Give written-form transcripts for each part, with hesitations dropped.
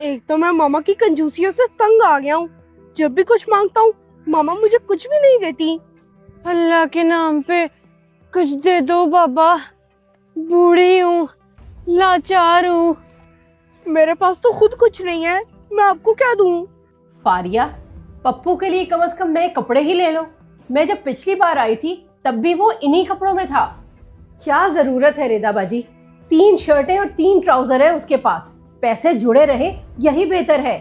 एक तो मैं मामा की कंजूसियों से तंग आ गया हूँ। जब भी कुछ मांगता हूँ मामा मुझे कुछ भी नहीं देती। अल्लाह के नाम पे कुछ दे दो बाबा, बूढ़ी हूँ, लाचार हूँ। मेरे पास तो खुद कुछ नहीं है, मैं आपको क्या दूँ? फारिया, पप्पू के लिए कम से कम नए कपड़े ही ले लो। मैं जब पिछली बार आई थी तब भी वो इन्हीं कपड़ों में था। क्या जरूरत है रिदा बाजी, 3 शर्टें और 3 ट्राउजर है उसके पास। पैसे जुड़े रहे यही बेहतर है।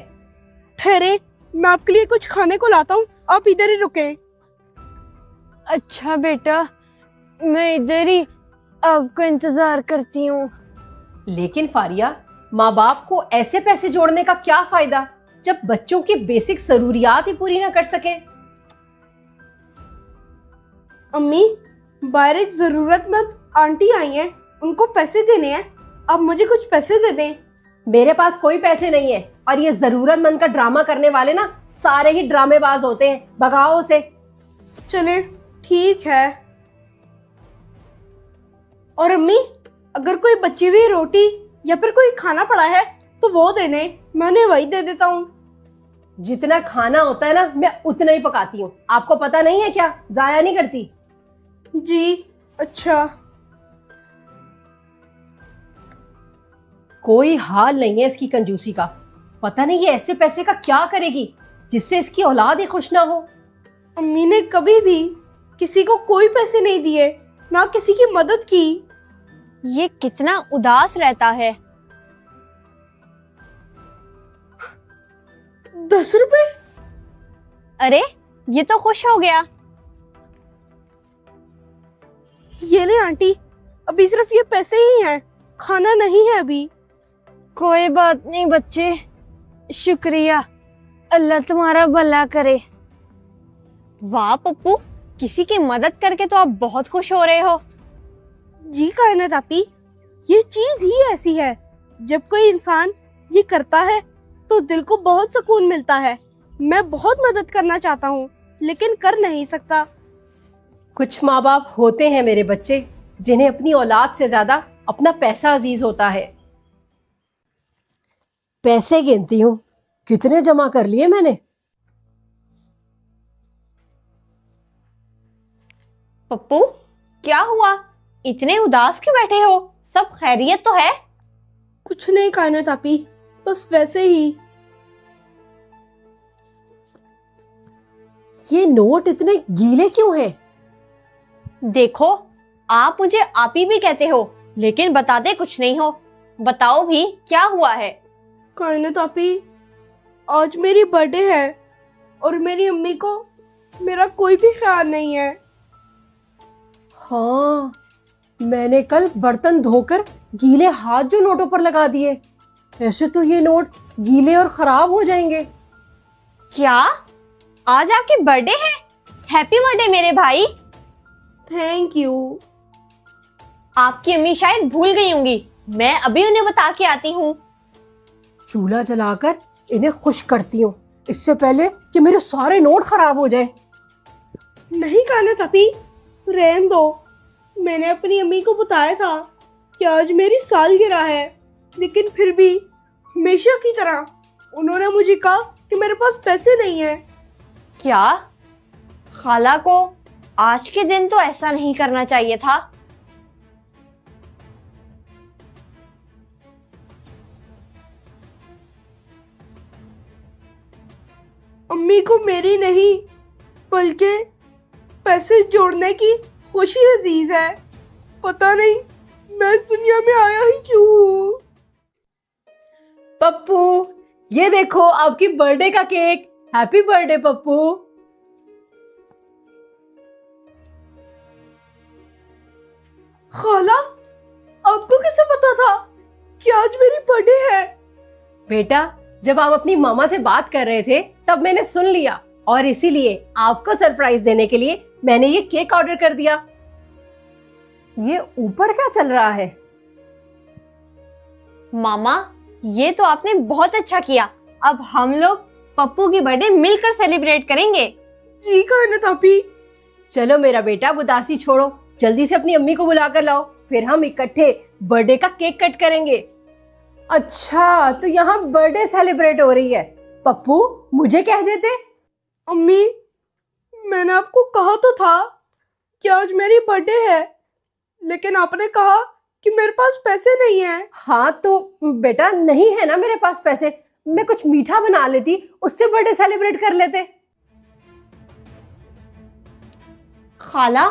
ठहरे, मैं आपके लिए कुछ खाने को लाता हूँ, आप इधर ही रुके। अच्छा बेटा, मैं इधर ही आपका इंतजार करती हूँ। लेकिन फारिया, माँ बाप को ऐसे पैसे जोड़ने का क्या फायदा जब बच्चों की बेसिक जरूरियात ही पूरी ना कर सके। अम्मी, बाहर एक जरूरतमंद आंटी आई हैं, उनको पैसे देने हैं, आप मुझे कुछ पैसे दे दें। मेरे पास कोई पैसे नहीं है और ये जरूरतमंद का ड्रामा करने वाले ना सारे ही ड्रामेबाज होते हैं। भगाओ उसे। चले ठीक है। और अम्मी, अगर कोई बची हुई रोटी या फिर कोई खाना पड़ा है तो वो दे दें, मैं उन्हें वही दे देता हूँ। जितना खाना होता है ना मैं उतना ही पकाती हूँ। आपको पता नहीं है क्या? जाया नहीं करती। जी अच्छा। कोई हाल नहीं है इसकी कंजूसी का। पता नहीं ये ऐसे पैसे का क्या करेगी जिससे इसकी औलाद ही खुश ना हो। अम्मी ने कभी भी किसी को कोई पैसे नहीं दिए, ना किसी की मदद की। ये कितना उदास रहता है। 10 रुपए? अरे ये तो खुश हो गया। ये ले आंटी, अभी सिर्फ ये पैसे ही हैं, खाना नहीं है अभी। कोई बात नहीं बच्चे, शुक्रिया, अल्लाह तुम्हारा भला करे। वाह पप्पू, किसी की मदद करके तो आप बहुत खुश हो रहे हो। जी कायनात आपी, ये चीज ही ऐसी है, जब कोई इंसान ये करता है तो दिल को बहुत सुकून मिलता है। मैं बहुत मदद करना चाहता हूँ लेकिन कर नहीं सकता। कुछ माँ बाप होते हैं मेरे बच्चे, जिन्हें अपनी औलाद से ज्यादा अपना पैसा अजीज होता है। पैसे गिनती हूँ, कितने जमा कर लिए मैंने। पप्पू क्या हुआ, इतने उदास क्यों बैठे हो? सब खैरियत तो है? कुछ नहीं कायनात आपी, बस वैसे ही। ये नोट इतने गीले क्यों हैं? देखो, आप मुझे आपी भी कहते हो लेकिन बताते कुछ नहीं हो। बताओ भी क्या हुआ है? कायनात आपी, आज मेरी बर्थडे है और मेरी अम्मी को मेरा कोई भी ख्याल नहीं है। हाँ, मैंने कल बर्तन धोकर गीले हाथ जो नोटों पर लगा दिए। ऐसे तो ये नोट गीले और खराब हो जाएंगे। क्या आज आपकी बर्थडे है? हैप्पी बर्थडे मेरे भाई। Thank you. आपकी अम्मी शायद भूल गई होंगी, मैं अभी उन्हें बता के आती हूँ। चूल्हा जलाकर इन्हें खुश करती हूँ, इससे पहले कि मेरे सारे नोट खराब हो जाए। नहीं कायनात आपी, रहने दो। मैंने अपनी अम्मी को बताया था कि आज मेरी सालगिरह है, लेकिन फिर भी हमेशा की तरह उन्होंने मुझे कहा कि मेरे पास पैसे नहीं है। क्या खाला को आज के दिन तो ऐसा नहीं करना चाहिए था। अम्मी को मेरी नहीं बल्कि पैसे जोड़ने की खुशी अजीज है। पता नहीं मैं इस दुनिया में आया ही क्यों हूँ। पप्पू, ये देखो आपकी बर्थडे का केक। Happy birthday Pappu. खाला, आपको कैसे पता था कि आज मेरी बर्थडे है? बेटा, जब आप अपनी मामा से बात कर रहे थे तब मैंने सुन लिया और इसीलिए आपको सरप्राइज देने के लिए मैंने ये केक ऑर्डर कर दिया। ये ऊपर क्या चल रहा है? मामा, ये तो आपने बहुत अच्छा किया। अब हम लोग पप्पू की बर्थडे मिलकर सेलिब्रेट करेंगे। जी कायनात आपी। चलो मेरा बेटा, उदासी छोड़ो, जल्दी से अपनी अम्मी को बुला कर लाओ, फिर हम इकट्ठे बर्थडे का केक कट करेंगे। अच्छा, तो यहाँ बर्थडे सेलिब्रेट हो रही है। पप्पू, मुझे कह देते। अम्मी, मैंने आपको कहा तो था कि आज मेरी बर्थडे है, लेकिन आपने कहा कि मेरे पास पैसे नहीं है। हाँ तो बेटा, नहीं है ना मेरे पास पैसे, मैं कुछ मीठा बना लेती, उससे बर्थडे सेलिब्रेट कर लेते। खाला,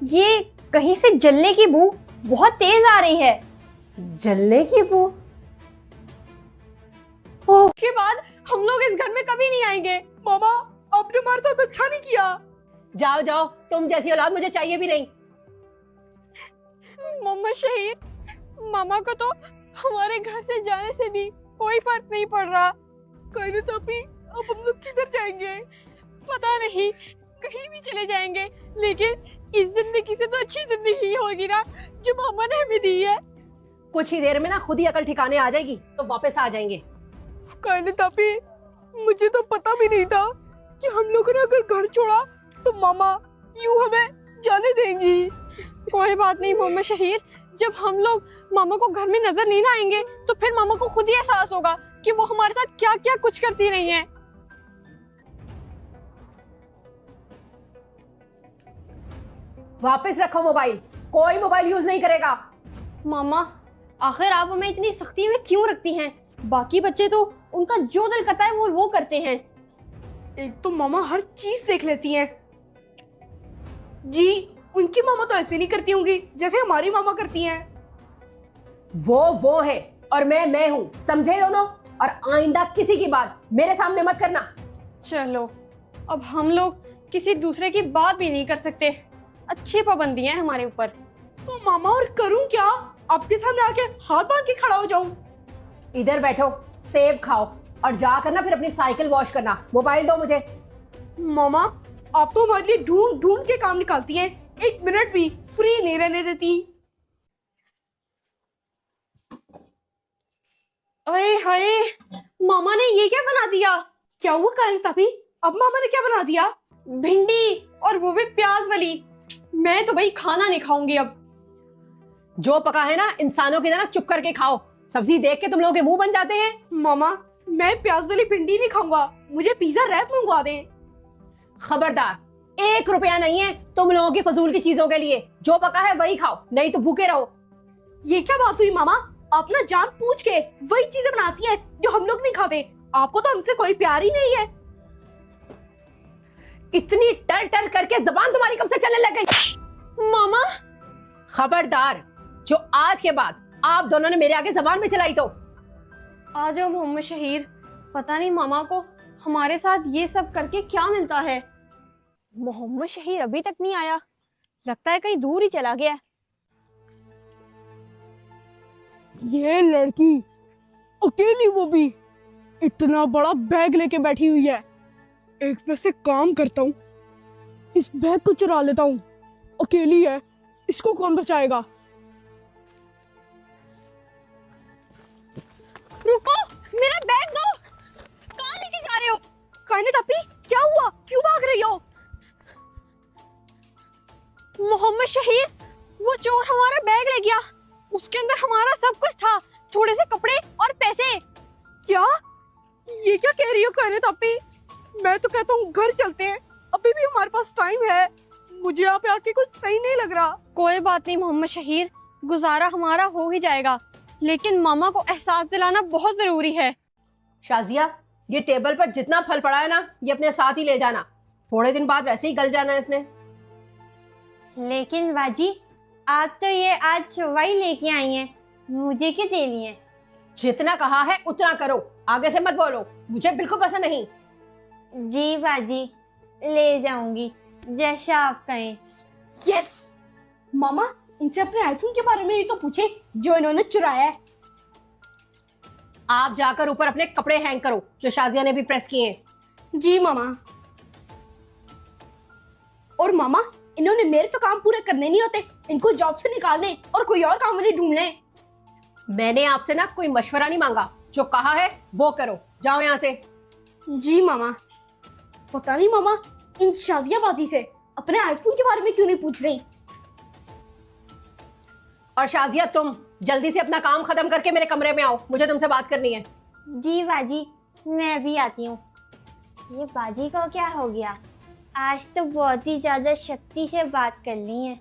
ये कहीं से जलने की बू बहुत तेज आ रही है। जलने की बू? के बाद हम लोग इस घर में कभी नहीं आएंगे। मामा, आपने हमारे साथ अच्छा नहीं किया। जाओ जाओ, तुम जैसी औलाद मुझे चाहिए भी नहीं। मोहम्मद शहीद, मामा को तो हमारे घर से जाने से भी कोई फर्क नहीं पड़ रहा। कहने तापी, अब हम लोग किधर जाएंगे? पता नहीं, कहीं भी चले जाएंगे, लेकिन इस जिंदगी से तो अच्छी जिंदगी ही होगी ना जो मामा ने हमें दी है। कुछ ही देर में ना खुद ही अकल ठिकाने आ जाएगी, तो वापस आ जाएंगे। कहने तापी, मुझे तो पता भी नहीं था कि हम लोगों ने अगर घर छोड़ा तो मामा यूं हमें जाने देंगी। कोई बात नहीं मोहम्मद शहीद, जब हम लोग मामा को घर में नजर नहीं ना आएंगे तो फिर मामा को खुद ही एहसास होगा कि वो हमारे साथ क्या क्या कुछ करती रही हैं। वापस रखो मोबाइल, कोई मोबाइल यूज नहीं करेगा। मामा, आखिर आप हमें इतनी सख्ती में क्यों रखती हैं? बाकी बच्चे तो उनका जो दिल करता है वो करते हैं। एक तो मामा हर चीज देख लेती हैं। जी, उनकी मामा तो ऐसे नहीं करती होंगी जैसे हमारी मामा करती हैं। वो है और मैं हूँ, समझे दोनों? और आइंदा किसी की बात मेरे सामने मत करना। चलो, अब हम लोग किसी दूसरे की बात भी नहीं कर सकते। अच्छी पाबंदी है हमारे ऊपर। तो मामा, और करूं क्या? आपके सामने आके हाथ बांध के खड़ा हो जाऊं? इधर बैठो, सेब खाओ और जाकर ना फिर अपनी साइकिल वॉश करना। मोबाइल दो मुझे। मामा, आप तो हमारे लिए ढूंढ ढूंढ के काम निकालती हैं, एक मिनट भी फ्री नहीं रहने देती। अरे हाय, मामा ने ये क्या बना दिया? क्या हुआ कहने तापी? अब मामा ने क्या बना दिया? भिंडी, और वो भी प्याज वाली। मैं तो भाई खाना नहीं खाऊंगी अब। जो पका है ना, इंसानों की तरह चुप करके खाओ। सब्जी देख के तुम लोगों के मुंह बन जाते हैं। मामा, मैं प्याज वाली भिंडी नहीं खाऊंगा, मुझे पिज्जा रैप मंगवा दे। खबरदार, 1 रुपया नहीं है तुम लोगों की फजूल की चीजों के लिए। जो पका है वही खाओ, नहीं तो भूखे रहो। ये क्या बात हुई मामा? आप ना जान पूछ के वही चीजें बनाती हैं जो हम लोग नहीं खाते। आपको तो हमसे कोई प्यार ही नहीं है। इतनी टर टर करके जबान तुम्हारी कब से चलने लग गई? मामा, खबरदार, जो आज के बाद आप दोनों ने मेरे आगे जबान में चलाई तो। आ जाओ मोहम्मद शहीद। पता नहीं मामा को हमारे साथ ये सब करके क्या मिलता है। मोहम्मद शहीद अभी तक नहीं आया, लगता है कहीं दूर ही चला गया। ये लड़की अकेली, वो भी इतना बड़ा बैग लेके बैठी हुई है। एक वैसे काम करता हूँ, इस बैग को चुरा लेता हूँ। अकेली है, इसको कौन बचाएगा? रुको, मेरा बैग दो। कहाँ लेके जा रहे हो? कहने तापी, क्या हुआ? क्यों भाग रही हो? मोहम्मद शहीद, वो चोर हमारा बैग ले गया। उसके अंदर हमारा सब कुछ था, थोड़े से कपड़े और पैसे। क्या? ये क्या कह रही हो कहने तापी? मैं तो कहता हूँ घर चलते हैं, अभी भी हमारे पास टाइम है। मुझे यहाँ पे आके कुछ सही नहीं लग रहा। कोई बात नहीं मोहम्मद शहीद, गुजारा हमारा हो ही जाएगा, लेकिन मामा को एहसास दिलाना बहुत जरूरी है। शाजिया, ये टेबल पर जितना फल पड़ा है ना, ये अपने साथ ही ले जाना। थोड़े दिन बाद वैसे ही गल जाना है इसने। लेकिन बाजी, आप तो ये आज वही लेके आई हैं, मुझे क्यों दे लिए? जितना कहा है उतना करो, आगे से मत बोलो, मुझे बिल्कुल पसंद नहीं। जी बाजी, ले जाऊंगी जैसा आप कहें। यस मामा, इनसे अपने आईफोन के बारे में भी तो पूछे जो इन्होंने चुराया है। आप जाकर ऊपर अपने कपड़े हैंग करो जो शाजिया ने भी प्रेस किए हैं। जी मामा। और मामा, इन्होंने मेरे तो काम पूरे करने नहीं होते, इनको जॉब से निकाल दें और कोई और काम वाली ढूंढ लें। मैंने आपसे ना कोई मशवरा नहीं मांगा, जो कहा है वो करो। जाओ यहाँ से। जी मामा। पता नहीं मामा, इन शाजियाबाजी से अपने आईफोन के बारे में क्यों नहीं पूछ रही। और शाजिया, तुम जल्दी से अपना काम खत्म करके मेरे कमरे में आओ, मुझे तुमसे बात करनी है। जी बाजी, मैं भी आती हूँ। ये बाजी को क्या हो गया? आज तो बहुत ही ज्यादा शक्ति से बात कर ली है।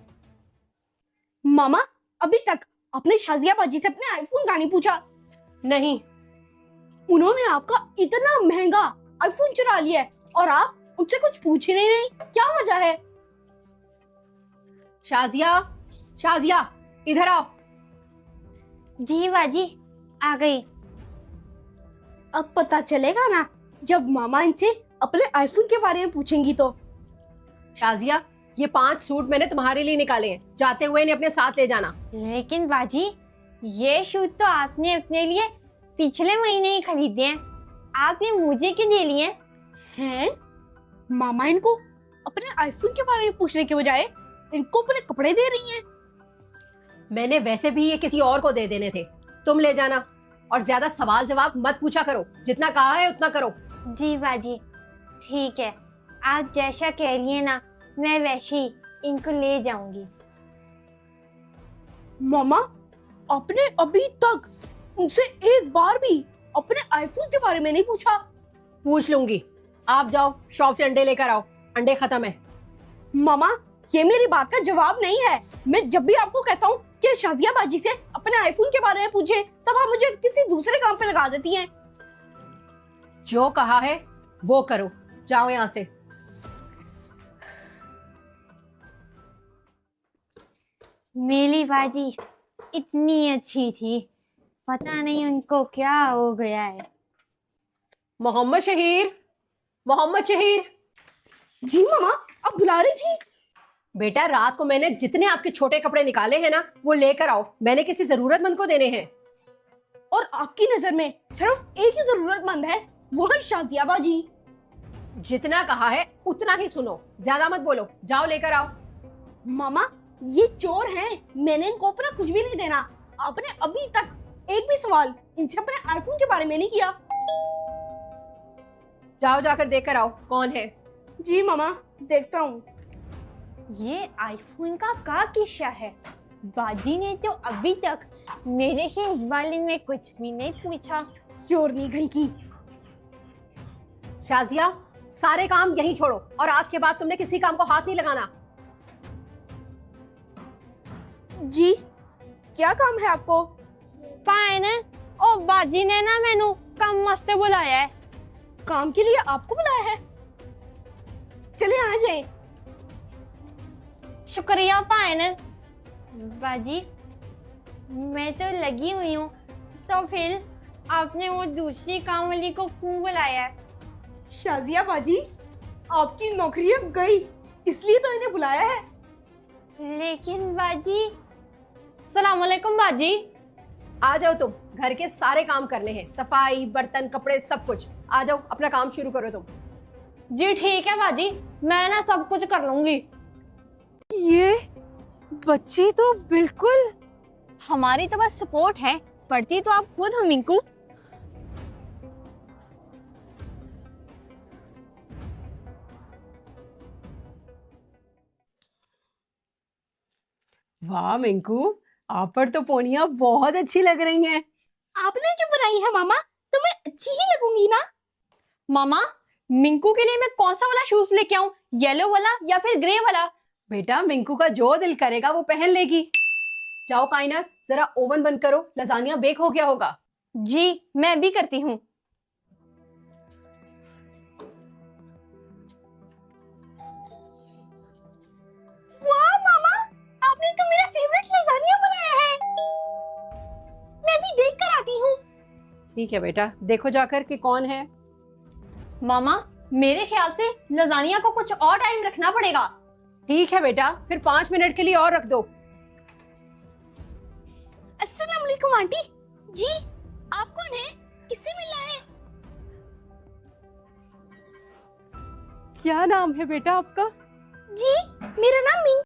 मामा, अभी तक आपने शाजिया बाजी से अपने आईफोन का नहीं पूछा। नहीं। उन्होंने आपका इतना महंगा आईफोन चुरा लिया है और आप उनसे कुछ पूछ ही नहीं रही। क्या वजह है? शाजिया, शाजिया इधर आओ। जी बाजी, आ गई। अब पता चलेगा ना जब मामा इनसे अपने आईफोन के बारे में पूछेंगी तो। शाजिया, ये 5 सूट मैंने तुम्हारे लिए निकाले हैं, जाते हुए इन्हें अपने साथ ले जाना। लेकिन बाजी, ये शूज तो आपने अपने लिए पिछले महीने ही खरीदे हैं। आप ये मुझे क्यों दे लिए हैं? मामा इनको अपने आईफोन के बारे में पूछने के बजाय इनको अपने कपड़े दे रही हैं। मैंने वैसे भी ये किसी और को दे देने थे, तुम ले जाना। और ज्यादा सवाल जवाब मत पूछा करो, जितना कहा है उतना करो। जी बाजी, ठीक है, आप जैसा कह लिए ना, मैं वैसे ही इनको ले जाऊंगी। मामा, आपने अभी तक उनसे एक बार भी अपने आईफोन के बारे में नहीं पूछा। पूछ लूंगी, आप जाओ शॉप से अंडे लेकर आओ, अंडे खत्म है। मामा, ये मेरी बात का जवाब नहीं है। मैं जब भी आपको कहता हूँ कि शाजिया बाजी से अपने आईफोन के बारे में पूछे, तब आप मुझे किसी दूसरे काम पे लगा देती हैं। जो कहा है वो करो, जाओ यहाँ से। मेरी बाजी इतनी अच्छी थी, पता नहीं उनको क्या हो गया है। मोहम्मद शहीर, मोहम्मद शहीर। जी मामा, आप बुला रही थी? बेटा, रात को मैंने जितने आपके छोटे कपड़े निकाले हैं ना, वो लेकर आओ, मैंने किसी जरूरतमंद को देने हैं। और आपकी नजर में सिर्फ एक ही जरूरतमंद है, वो है शाजिया बाजी। जितना कहा है उतना ही सुनो, ज्यादा मत बोलो, जाओ लेकर आओ। मामा, ये चोर हैं, मैंने इनको अपना कुछ भी नहीं देना। आपने अभी तक एक भी सवाल इनसे अपने आईफोन के बारे में नहीं किया। जाओ जाकर देख कर आओ कौन है। जी मामा, देखता हूँ। ये आईफोन का किस्सा है। बाजी ने तो अभी तक मेरे से इस बारे में कुछ भी नहीं पूछा। चोर नहीं कहीं की। शाजिया, सारे काम यहीं छोड़ो और आज के बाद तुमने किसी काम को हाथ नहीं लगाना। जी, क्या काम है आपको? फाइन है। ओ बाजी ने ना मैनू कम मस्ते बुलाया है। काम के लिए आपको बुलाया है? चलिए आ जाए। शुक्रिया फाइन। बाजी, मैं तो लगी हुई हूँ, तो फिर आपने वो दूसरी काम वाली को क्यों बुलाया है? शाजिया बाजी, आपकी नौकरी अब गई, इसलिए तो इन्हें बुलाया है। लेकिन बाजी, सलाम अलैकुम बाजी। आ जाओ, तुम घर के सारे काम करने हैं, सफाई, बर्तन, कपड़े, सब कुछ। आ जाओ, अपना काम शुरू करो तुम। जी ठीक है बाजी, मैं ना सब कुछ कर लूंगी। ये बच्चे तो बिल्कुल हमारी तो बस सपोर्ट है, पढ़ती तो आप खुद हो मिंकू। वाह मिंकू, आप पर तो पोनियां बहुत अच्छी लग रही हैं। आपने जो बनाई है मामा, तो मैं अच्छी ही लगूंगी ना? मामा, मिंकू के लिए मैं कौन सा वाला शूज लेके आऊं, येलो वाला या फिर ग्रे वाला? बेटा, मिंकू का जो दिल करेगा वो पहन लेगी। जाओ कायनात, जरा ओवन बंद करो, लजानिया बेक हो गया होगा। जी, मैं भी करती हूँ। वाह मामा, आपने तो मेरा फेवरेट लजानिया बनाया है। मैं भी देख कर आती हूँ। ठीक है बेटा, देखो जाकर कि कौन है। मामा, मेरे ख्याल से लजानिया को कुछ और टाइम रखना पड़ेगा। ठीक है बेटा, फिर 5 मिनट के लिए और रख दो। अस्सलाम वालेकुम आंटी जी, आप कौन है? किससे मिलना है? क्या नाम है बेटा आपका? जी, मेरा नाम मिंकू